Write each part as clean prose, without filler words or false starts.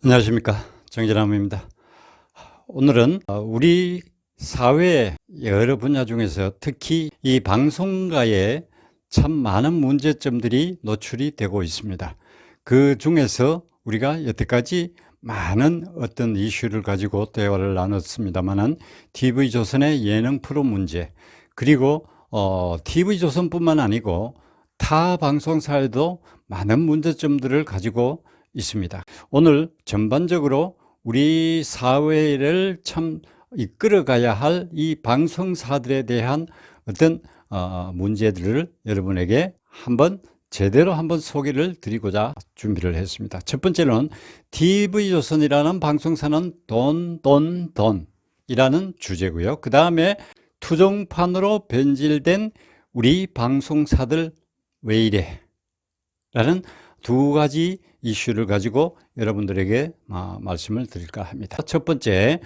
안녕하십니까, 정진남입니다. 오늘은 우리 사회의 여러 분야 중에서 특히 이 방송가에 참 많은 문제점들이 노출이 되고 있습니다. 그 중에서 우리가 여태까지 많은 어떤 이슈를 가지고 대화를 나눴습니다만은 TV조선의 예능 프로 문제, 그리고 TV조선뿐만 아니고 타 방송사에도 많은 문제점들을 가지고 있습니다. 오늘 전반적으로 우리 사회를 참 이끌어가야 할 이 방송사들에 대한 어떤 문제들을 여러분에게 제대로 한번 소개를 드리고자 준비를 했습니다. 첫 번째는 TV조선이라는 방송사는 돈이라는 주제고요. 그 다음에 투정판으로 변질된 우리 방송사들 왜 이래? 라는 두 가지 이슈를 가지고 여러분들에게 말씀을 드릴까 합니다. 첫 번째,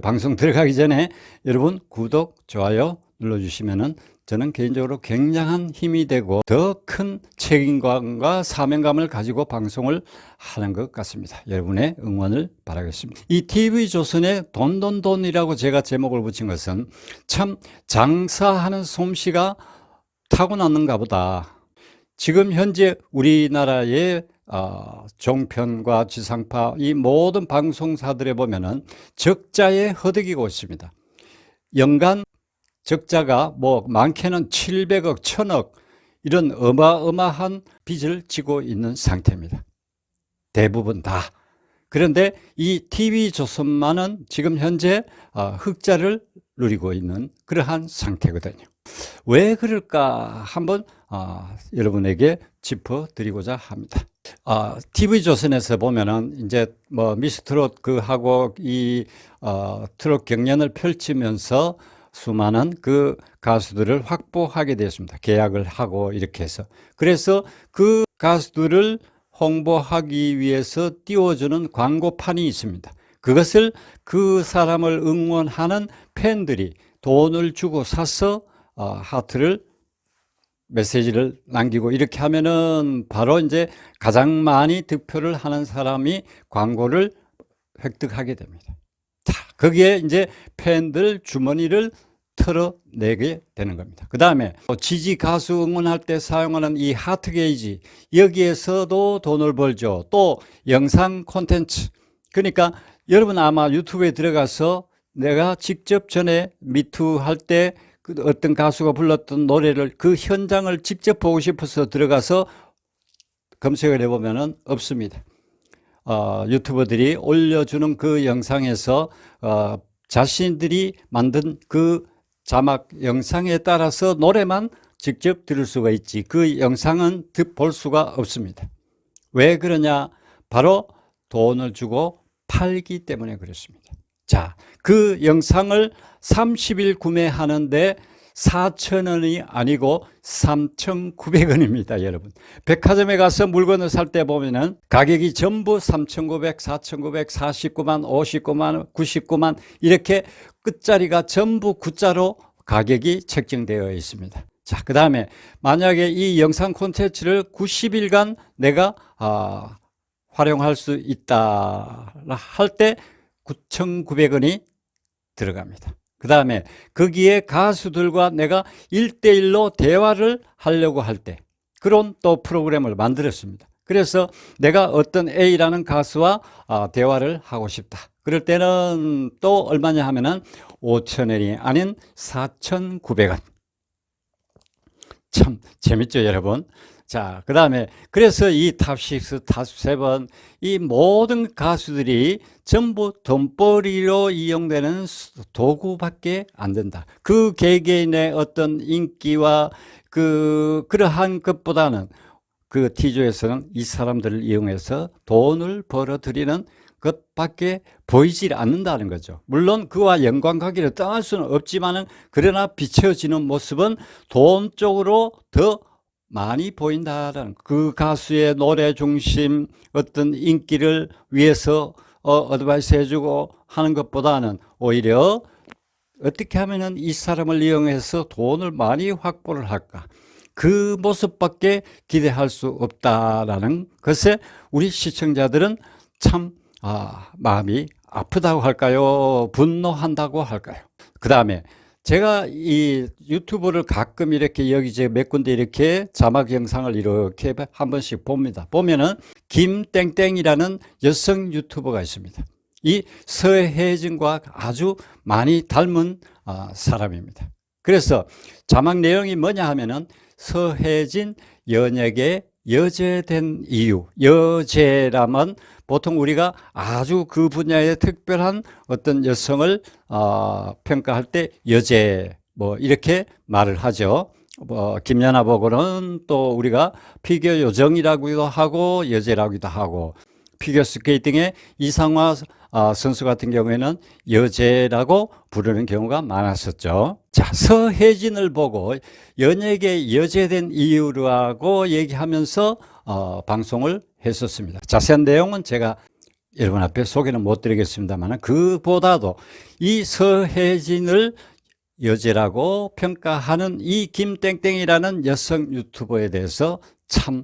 방송 들어가기 전에 여러분 구독, 좋아요 눌러주시면은 저는 개인적으로 굉장한 힘이 되고 더 큰 책임감과 사명감을 가지고 방송을 하는 것 같습니다. 여러분의 응원을 바라겠습니다. 이 TV조선의 돈이라고 제가 제목을 붙인 것은 참 장사하는 솜씨가 타고났는가 보다. 지금 현재 우리나라의 종편과 지상파 이 모든 방송사들에 보면은 적자에 허덕이고 있습니다. 연간 적자가 많게는 700억, 1000억 이런 어마어마한 빚을 지고 있는 상태입니다. 대부분 다. 그런데 이 TV조선만은 지금 현재 흑자를 누리고 있는 그러한 상태거든요. 왜 그럴까 한번 여러분에게 짚어드리고자 합니다. TV조선에서 보면은 이제 미스트롯 하고 이 트롯 경연을 펼치면서 수많은 그 가수들을 확보하게 되었습니다. 계약을 하고 이렇게 해서. 그래서 그 가수들을 홍보하기 위해서 띄워주는 광고판이 있습니다. 그것을 그 사람을 응원하는 팬들이 돈을 주고 사서 하트를 메시지를 남기고 이렇게 하면은 바로 이제 가장 많이 득표를 하는 사람이 광고를 획득하게 됩니다. 자, 거기에 이제 팬들 주머니를 털어내게 되는 겁니다. 그 다음에 지지 가수 응원할 때 사용하는 이 하트 게이지, 여기에서도 돈을 벌죠. 또 영상 콘텐츠, 그러니까 여러분 아마 유튜브에 들어가서 내가 직접 전에 미투 할 때 어떤 가수가 불렀던 노래를 그 현장을 직접 보고 싶어서 들어가서 검색을 해보면 없습니다. 유튜버들이 올려주는 그 영상에서 자신들이 만든 그 자막 영상에 따라서 노래만 직접 들을 수가 있지 그 영상은 볼 수가 없습니다. 왜 그러냐? 바로 돈을 주고 팔기 때문에 그렇습니다. 자, 그 영상을 30일 구매하는데 4,000원이 아니고 3,900원입니다, 여러분. 백화점에 가서 물건을 살 때 보면은 가격이 전부 3,900, 4,900, 49만, 59만, 99만 이렇게 끝자리가 전부 구자로 가격이 책정되어 있습니다. 자, 그 다음에 만약에 이 영상 콘텐츠를 90일간 내가 활용할 수 있다 할 때 9,900원이 들어갑니다. 그 다음에 거기에 가수들과 내가 1대1로 대화를 하려고 할 때 그런 또 프로그램을 만들었습니다. 그래서 내가 어떤 A라는 가수와 대화를 하고 싶다. 그럴 때는 또 얼마냐 하면은 5,000원이 아닌 4,900원. 참 재밌죠, 여러분? 자, 그 다음에 그래서 이 탑6, 탑7 이 모든 가수들이 전부 돈벌이로 이용되는 도구밖에 안 된다. 그 개개인의 어떤 인기와 그러한 것보다는 그 T조에서는 이 사람들을 이용해서 돈을 벌어들이는 것밖에 보이질 않는다는 거죠. 물론 그와 연관관계를 떠날 수는 없지만은 그러나 비춰지는 모습은 돈 쪽으로 더 많이 보인다라는 그 가수의 노래 중심 어떤 인기를 위해서 어드바이스 해주고 하는 것보다는 오히려 어떻게 하면은 이 사람을 이용해서 돈을 많이 확보를 할까, 그 모습밖에 기대할 수 없다라는 것에 우리 시청자들은 참 마음이 아프다고 할까요? 분노한다고 할까요? 그 다음에 제가 이 유튜브를 가끔 이렇게 여기저기 몇 군데 이렇게 자막 영상을 이렇게 한 번씩 봅니다. 보면은 김땡땡이라는 여성 유튜버가 있습니다. 이 서혜진과 아주 많이 닮은 사람입니다. 그래서 자막 내용이 뭐냐 하면은 서혜진 연예계 여제된 이유, 여제라면 보통 우리가 아주 그 분야에 특별한 어떤 여성을 평가할 때 여제 뭐 이렇게 말을 하죠. 김연아 보고는 또 우리가 피겨 요정이라고도 하고 여제라고도 하고, 피겨 스케이팅의 이상화 선수 같은 경우에는 여제라고 부르는 경우가 많았었죠. 자, 서혜진을 보고 연예계 여제된 이유라고 얘기하면서 방송을 했었습니다. 자세한 내용은 제가 여러분 앞에 소개는 못 드리겠습니다만, 그보다도 이 서혜진을 여제라고 평가하는 이 김땡땡이라는 여성 유튜버에 대해서 참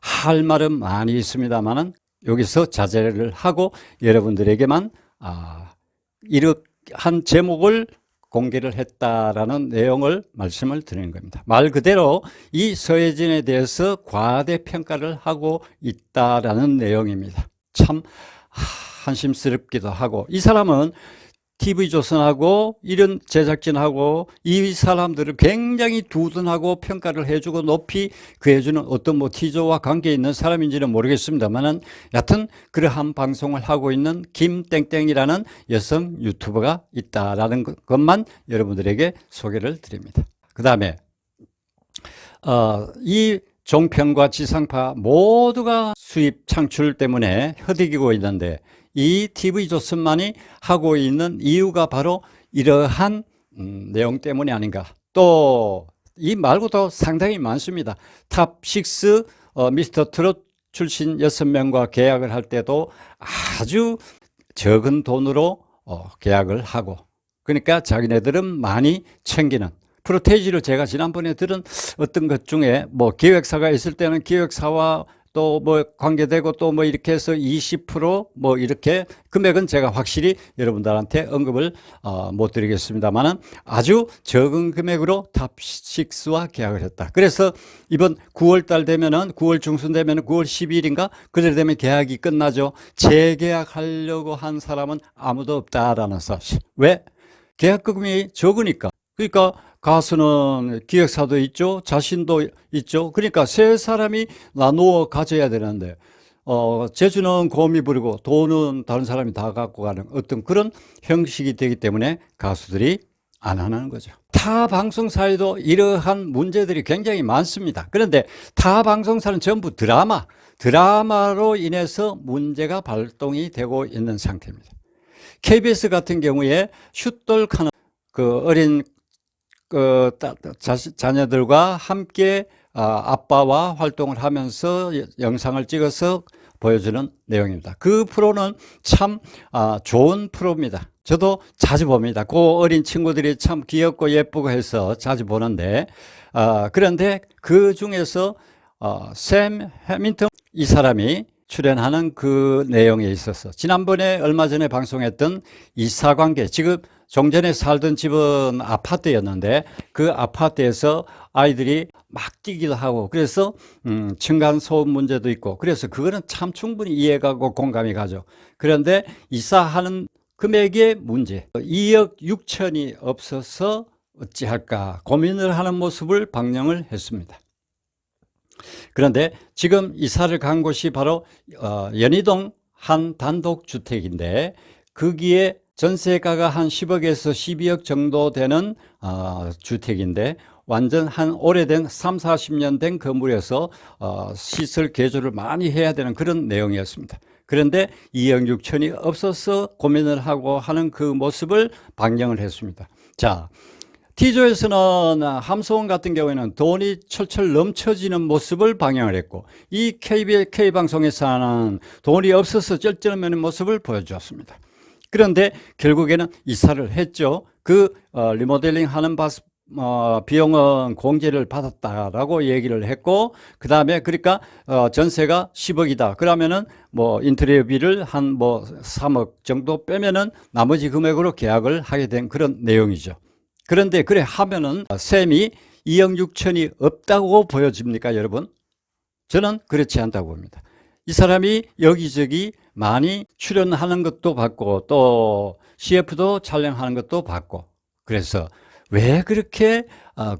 할 말은 많이 있습니다만 여기서 자제를 하고 여러분들에게만 이러한 제목을 공개를 했다라는 내용을 말씀을 드리는 겁니다. 말 그대로 이 서혜진에 대해서 과대평가를 하고 있다라는 내용입니다. 참 한심스럽기도 하고, 이 사람은 TV조선하고 이런 제작진하고 이 사람들을 굉장히 두둔하고 평가를 해주고 높이 그해주는 어떤 뭐 티저와 관계 있는 사람인지는 모르겠습니다만은, 여하튼 그러한 방송을 하고 있는 김땡땡이라는 여성 유튜버가 있다라는 것만 여러분들에게 소개를 드립니다. 그 다음에 이 종편과 지상파 모두가 수입 창출 때문에 허덕이고 있는데, 이 TV조선만이 하고 있는 이유가 바로 이러한 내용 때문이 아닌가. 또 이 말고도 상당히 많습니다. 탑6 미스터 트롯 출신 6명과 계약을 할 때도 아주 적은 돈으로 계약을 하고, 그러니까 자기네들은 많이 챙기는, 프로테이지를 제가 지난번에 들은 어떤 것 중에 뭐 기획사가 있을 때는 기획사와 또 뭐 관계되고 또 뭐 이렇게 해서 20% 이렇게 금액은 제가 확실히 여러분들한테 언급을 못 드리겠습니다만은 아주 적은 금액으로 탑6와 계약을 했다. 그래서 이번 9월 달 되면은 9월 중순 되면은 9월 12일인가 그들 되면 계약이 끝나죠. 재계약하려고 한 사람은 아무도 없다라는 사실. 왜? 계약금이 적으니까. 그러니까 가수는 기획사도 있죠, 자신도 있죠. 그러니까 세 사람이 나누어 가져야 되는데 재주는 곰이 부리고 돈은 다른 사람이 다 갖고 가는 어떤 그런 형식이 되기 때문에 가수들이 안 하는 거죠. 타 방송사에도 이러한 문제들이 굉장히 많습니다. 그런데 타 방송사는 전부 드라마로 인해서 문제가 발동이 되고 있는 상태입니다. KBS 같은 경우에 슛돌카는 그 어린 자녀들과 함께 아빠와 활동을 하면서 영상을 찍어서 보여주는 내용입니다. 그 프로는 참 좋은 프로입니다. 저도 자주 봅니다. 그 어린 친구들이 참 귀엽고 예쁘고 해서 자주 보는데, 그런데 그 중에서 샘 해밍턴 이 사람이 출연하는 그 내용에 있어서 지난번에 얼마 전에 방송했던 이사관계, 지금 종전에 살던 집은 아파트였는데 그 아파트에서 아이들이 막 뛰기도 하고, 그래서 층간소음 문제도 있고, 그래서 그거는 참 충분히 이해가고 공감이 가죠. 그런데 이사하는 금액의 문제, 2억 6천이 없어서 어찌할까 고민을 하는 모습을 방영을 했습니다. 그런데 지금 이사를 간 곳이 바로 연희동 한 단독주택인데, 거기에 전세가가 한 10억에서 12억 정도 되는 주택인데, 완전 한 오래된 3, 40년 된 건물에서 시설 개조를 많이 해야 되는 그런 내용이었습니다. 그런데 2억 6천이 없어서 고민을 하고 하는 그 모습을 방영을 했습니다. 자, T조에서는 함소원 같은 경우에는 돈이 철철 넘쳐지는 모습을 방영을 했고, 이 K방송에서는 돈이 없어서 쩔쩔매는 모습을 보여주었습니다. 그런데 결국에는 이사를 했죠. 그 리모델링 하는 비용은 공제를 받았다라고 얘기를 했고, 그 다음에 그러니까 전세가 10억이다. 그러면은 뭐 인테리어비를 한 뭐 3억 정도 빼면은 나머지 금액으로 계약을 하게 된 그런 내용이죠. 그런데 그래 하면은 셈이 2억 6천이 없다고 보여집니까, 여러분? 저는 그렇지 않다고 봅니다. 이 사람이 여기저기 많이 출연하는 것도 봤고, 또 CF도 촬영하는 것도 봤고, 그래서 왜 그렇게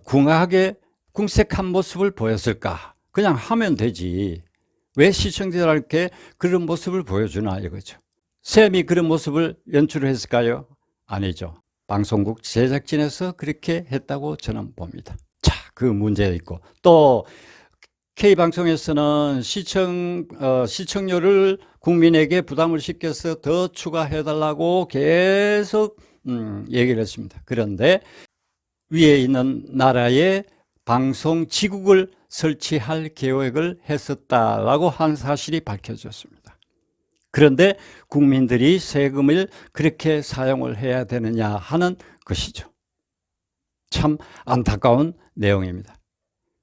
궁하게 궁색한 모습을 보였을까? 그냥 하면 되지. 왜 시청자들에게 그런 모습을 보여주나 이거죠. 쌤이 그런 모습을 연출을 했을까요? 아니죠. 방송국 제작진에서 그렇게 했다고 저는 봅니다. 자, 그 문제 있고, 또 K방송에서는 시청료를 국민에게 부담을 시켜서 더 추가해달라고 계속 얘기를 했습니다. 그런데 위에 있는 나라에 방송지국을 설치할 계획을 했었다라고 한 사실이 밝혀졌습니다. 그런데 국민들이 세금을 그렇게 사용을 해야 되느냐 하는 것이죠. 참 안타까운 내용입니다.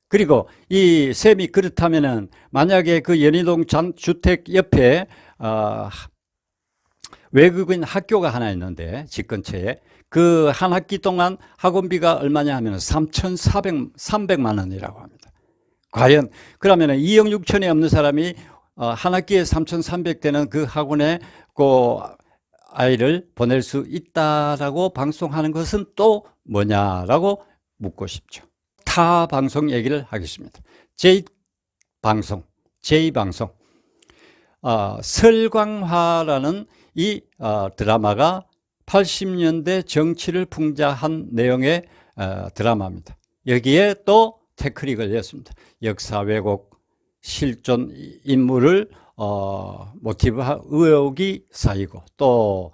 그리고 이 셈이 그렇다면은 만약에 그 연희동 주택 옆에 외국인 학교가 하나 있는데 집 근처에 그 한 학기 동안 학원비가 얼마냐 하면 300만 원이라고 합니다. 과연 그러면 2억 6천이 없는 사람이 한 학기에 3,300대는 그 학원에 그 아이를 보낼 수 있다라고 방송하는 것은 또 뭐냐라고 묻고 싶죠. 타 방송 얘기를 하겠습니다. J방송 설광화라는 이 드라마가 80년대 정치를 풍자한 내용의 드라마입니다. 여기에 또 태클이 걸렸습니다. 역사 왜곡, 실존 인물을 모티브한 의혹이 쌓이고, 또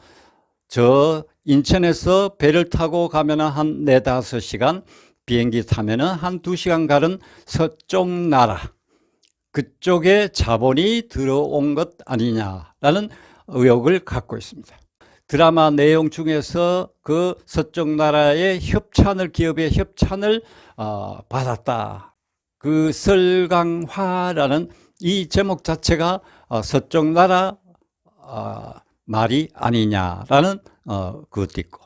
저 인천에서 배를 타고 가면 한 4, 5시간, 비행기 타면 한 2시간 가는 서쪽 나라, 그쪽에 자본이 들어온 것 아니냐라는 의혹을 갖고 있습니다. 드라마 내용 중에서 그 서쪽 나라의 기업의 협찬을 받았다. 그 설강화라는 이 제목 자체가 서쪽 나라 말이 아니냐라는 그것도 있고,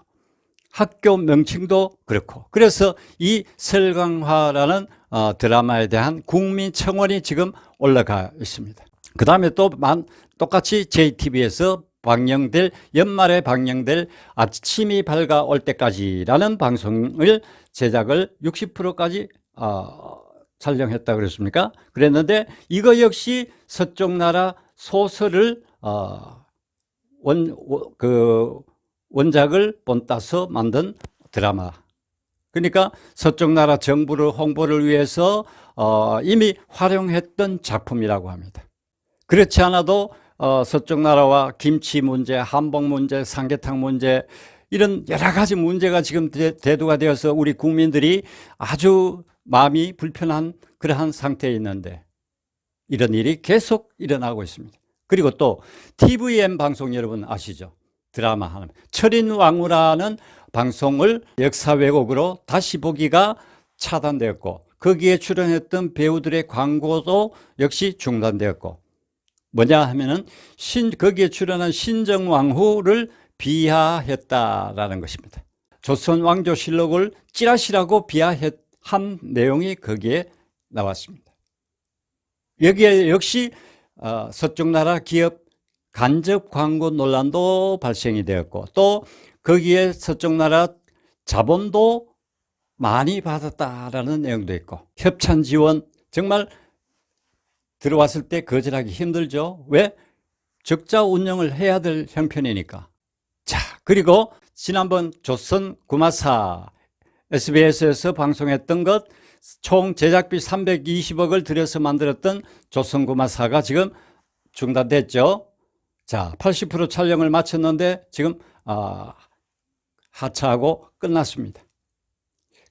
학교 명칭도 그렇고, 그래서 이 설강화라는 드라마에 대한 국민청원이 지금 올라가 있습니다. 그 다음에 또 똑같이 JTBC에서 연말에 방영될 아침이 밝아올 때까지라는 방송을 제작을 60%까지 촬영했다 그랬습니까? 그랬는데 이거 역시 서쪽 나라 소설을 원작을 본따서 만든 드라마. 그러니까 서쪽 나라 정부를 홍보를 위해서 이미 활용했던 작품이라고 합니다. 그렇지 않아도 서쪽 나라와 김치 문제, 한복 문제, 삼계탕 문제, 이런 여러 가지 문제가 지금 대두가 되어서 우리 국민들이 아주 마음이 불편한 그러한 상태에 있는데 이런 일이 계속 일어나고 있습니다. 그리고 또 TVN 방송 여러분 아시죠? 드라마 하는 철인왕후라는 방송을 역사 왜곡으로 다시 보기가 차단되었고, 거기에 출연했던 배우들의 광고도 역시 중단되었고, 뭐냐 하면은 거기에 출연한 신정왕후를 비하했다라는 것입니다. 조선 왕조실록을 찌라시라고 비하한 내용이 거기에 나왔습니다. 여기에 역시 서쪽 나라 기업 간접 광고 논란도 발생이 되었고, 또 거기에 서쪽 나라 자본도 많이 받았다라는 내용도 있고, 협찬 지원 정말 들어왔을 때 거절하기 힘들죠. 왜? 적자 운영을 해야 될 형편이니까. 자, 그리고 지난번 조선 구마사 SBS에서 방송했던 것, 총 제작비 320억을 들여서 만들었던 조선 구마사가 지금 중단됐죠. 자, 80% 촬영을 마쳤는데 지금 하차하고 끝났습니다.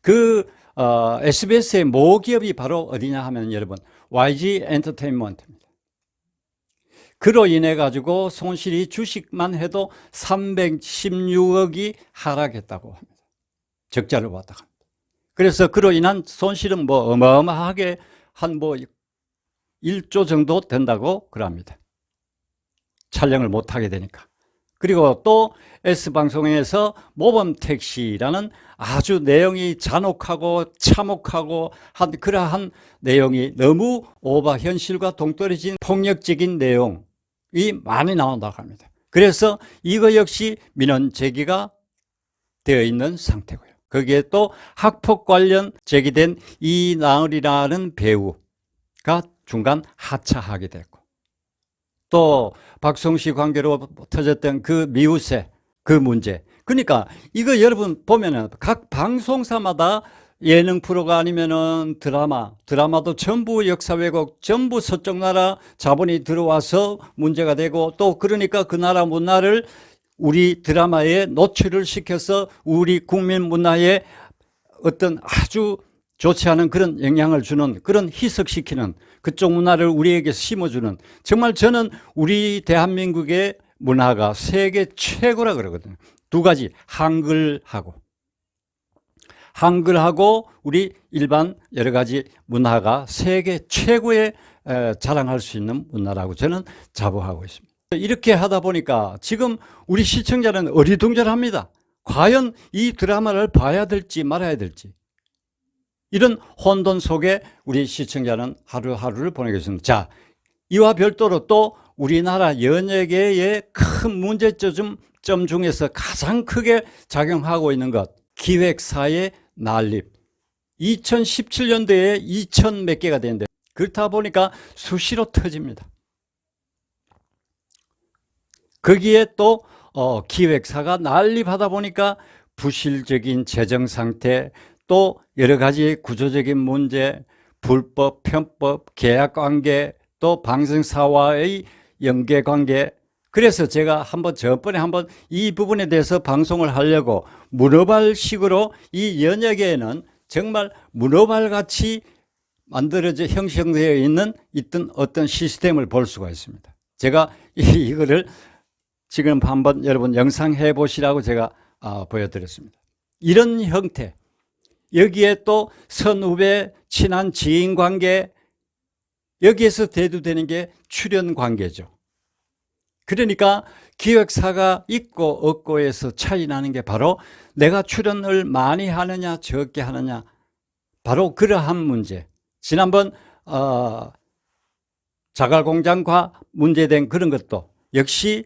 그 SBS의 모기업이 바로 어디냐 하면 여러분 YG 엔터테인먼트입니다. 그로 인해 가지고 손실이 주식만 해도 316억이 하락했다고 합니다. 적자를 봤다고 합니다. 그래서 그로 인한 손실은 뭐 어마어마하게 한 뭐 1조 정도 된다고 그럽니다. 촬영을 못하게 되니까. 그리고 또 S방송에서 모범택시라는 아주 내용이 잔혹하고 참혹하고 한 그러한 내용이 너무 현실과 동떨어진 폭력적인 내용이 많이 나온다고 합니다. 그래서 이거 역시 민원 제기가 되어 있는 상태고요. 거기에 또 학폭 관련 제기된 이나을이라는 배우가 중간 하차하게 됐고, 또 박성시 관계로 터졌던 그 미우새 그 문제. 그러니까 이거 여러분 보면은 각 방송사마다 예능 프로가 아니면은 드라마도 전부 역사 왜곡, 전부 서쪽 나라 자본이 들어와서 문제가 되고, 또 그러니까 그 나라 문화를 우리 드라마에 노출을 시켜서 우리 국민 문화에 어떤 아주 좋지 않은 그런 영향을 주는, 그런 희석시키는, 그쪽 문화를 우리에게 심어주는, 정말 저는 우리 대한민국의 문화가 세계 최고라 그러거든요. 두 가지, 한글하고 우리 일반 여러 가지 문화가 세계 최고의 자랑할 수 있는 문화라고 저는 자부하고 있습니다. 이렇게 하다 보니까 지금 우리 시청자는 어리둥절합니다. 과연 이 드라마를 봐야 될지 말아야 될지, 이런 혼돈 속에 우리 시청자는 하루하루를 보내고 있습니다. 자, 이와 별도로 또 우리나라 연예계의 큰 문제점 중에서 가장 크게 작용하고 있는 것, 기획사의 난립. 2017년도에 2,000 몇 개가 되는데, 그렇다 보니까 수시로 터집니다. 거기에 또 기획사가 난립하다 보니까 부실적인 재정 상태, 또 여러 가지 구조적인 문제, 불법, 편법, 계약관계, 또 방송사와의 연계관계. 그래서 제가 저번에 한번 이 부분에 대해서 방송을 하려고 문어발식으로 이 연예계에는 정말 문어발같이 만들어져 형성되어 있던 어떤 시스템을 볼 수가 있습니다. 제가 이거를 지금 한번 여러분 영상해 보시라고 제가 보여드렸습니다. 이런 형태, 여기에 또 선후배, 친한 지인 관계, 여기에서 대두되는 게 출연 관계죠. 그러니까 기획사가 있고 없고에서 차이 나는 게 바로 내가 출연을 많이 하느냐 적게 하느냐, 바로 그러한 문제. 지난번 자갈공장과 문제된 그런 것도 역시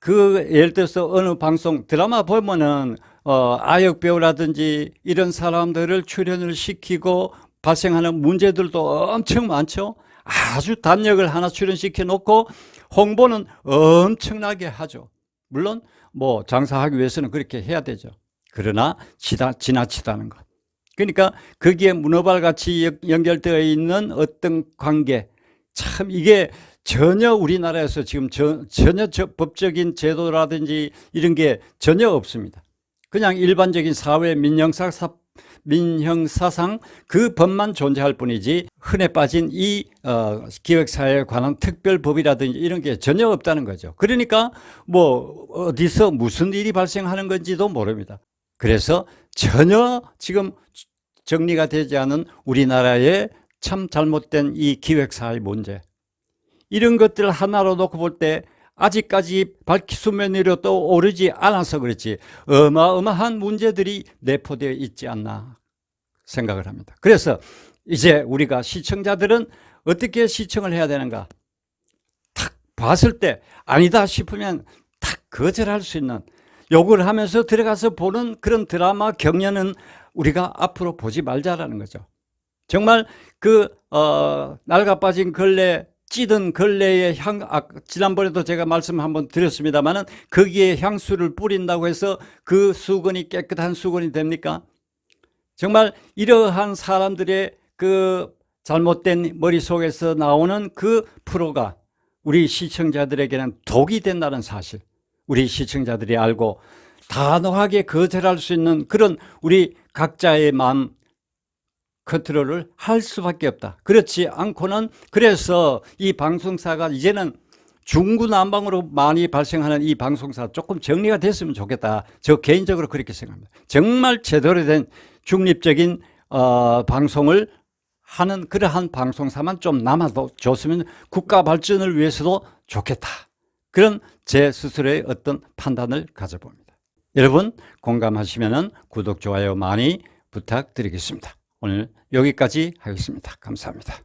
예를 들어서 어느 방송 드라마 보면은 아역 배우라든지 이런 사람들을 출연을 시키고 발생하는 문제들도 엄청 많죠. 아주 단역을 하나 출연시켜 놓고 홍보는 엄청나게 하죠. 물론 뭐 장사하기 위해서는 그렇게 해야 되죠. 그러나 지나치다는 것. 그러니까 거기에 문어발같이 연결되어 있는 어떤 관계, 참 이게 전혀 우리나라에서 지금 전혀 법적인 제도라든지 이런 게 전혀 없습니다. 그냥 일반적인 사회 민형사상 그 법만 존재할 뿐이지 흔해 빠진 이 기획사에 관한 특별법이라든지 이런 게 전혀 없다는 거죠. 그러니까 뭐 어디서 무슨 일이 발생하는 건지도 모릅니다. 그래서 전혀 지금 정리가 되지 않은 우리나라의 참 잘못된 이 기획사의 문제, 이런 것들을 하나로 놓고 볼 때 아직까지 수면 위로 또 오르지 않아서 그렇지 어마어마한 문제들이 내포되어 있지 않나 생각을 합니다. 그래서 이제 우리가 시청자들은 어떻게 시청을 해야 되는가, 탁 봤을 때 아니다 싶으면 탁 거절할 수 있는, 욕을 하면서 들어가서 보는 그런 드라마 경연은 우리가 앞으로 보지 말자라는 거죠. 정말 낡아 빠진 걸레, 찌든 걸레의 지난번에도 제가 말씀 한번 드렸습니다만은 거기에 향수를 뿌린다고 해서 그 수건이 깨끗한 수건이 됩니까? 정말 이러한 사람들의 그 잘못된 머릿속에서 나오는 그 프로가 우리 시청자들에게는 독이 된다는 사실, 우리 시청자들이 알고 단호하게 거절할 수 있는 그런 우리 각자의 마음 컨트롤을 할 수밖에 없다. 그렇지 않고는, 그래서 이 방송사가 이제는 중구난방으로 많이 발생하는 이 방송사 조금 정리가 됐으면 좋겠다. 저 개인적으로 그렇게 생각합니다. 정말 제대로 된 중립적인 방송을 하는 그러한 방송사만 좀 남아줬으면 국가 발전을 위해서도 좋겠다. 그런 제 스스로의 어떤 판단을 가져봅니다. 여러분 공감하시면 구독, 좋아요 많이 부탁드리겠습니다. 오늘 여기까지 하겠습니다. 감사합니다.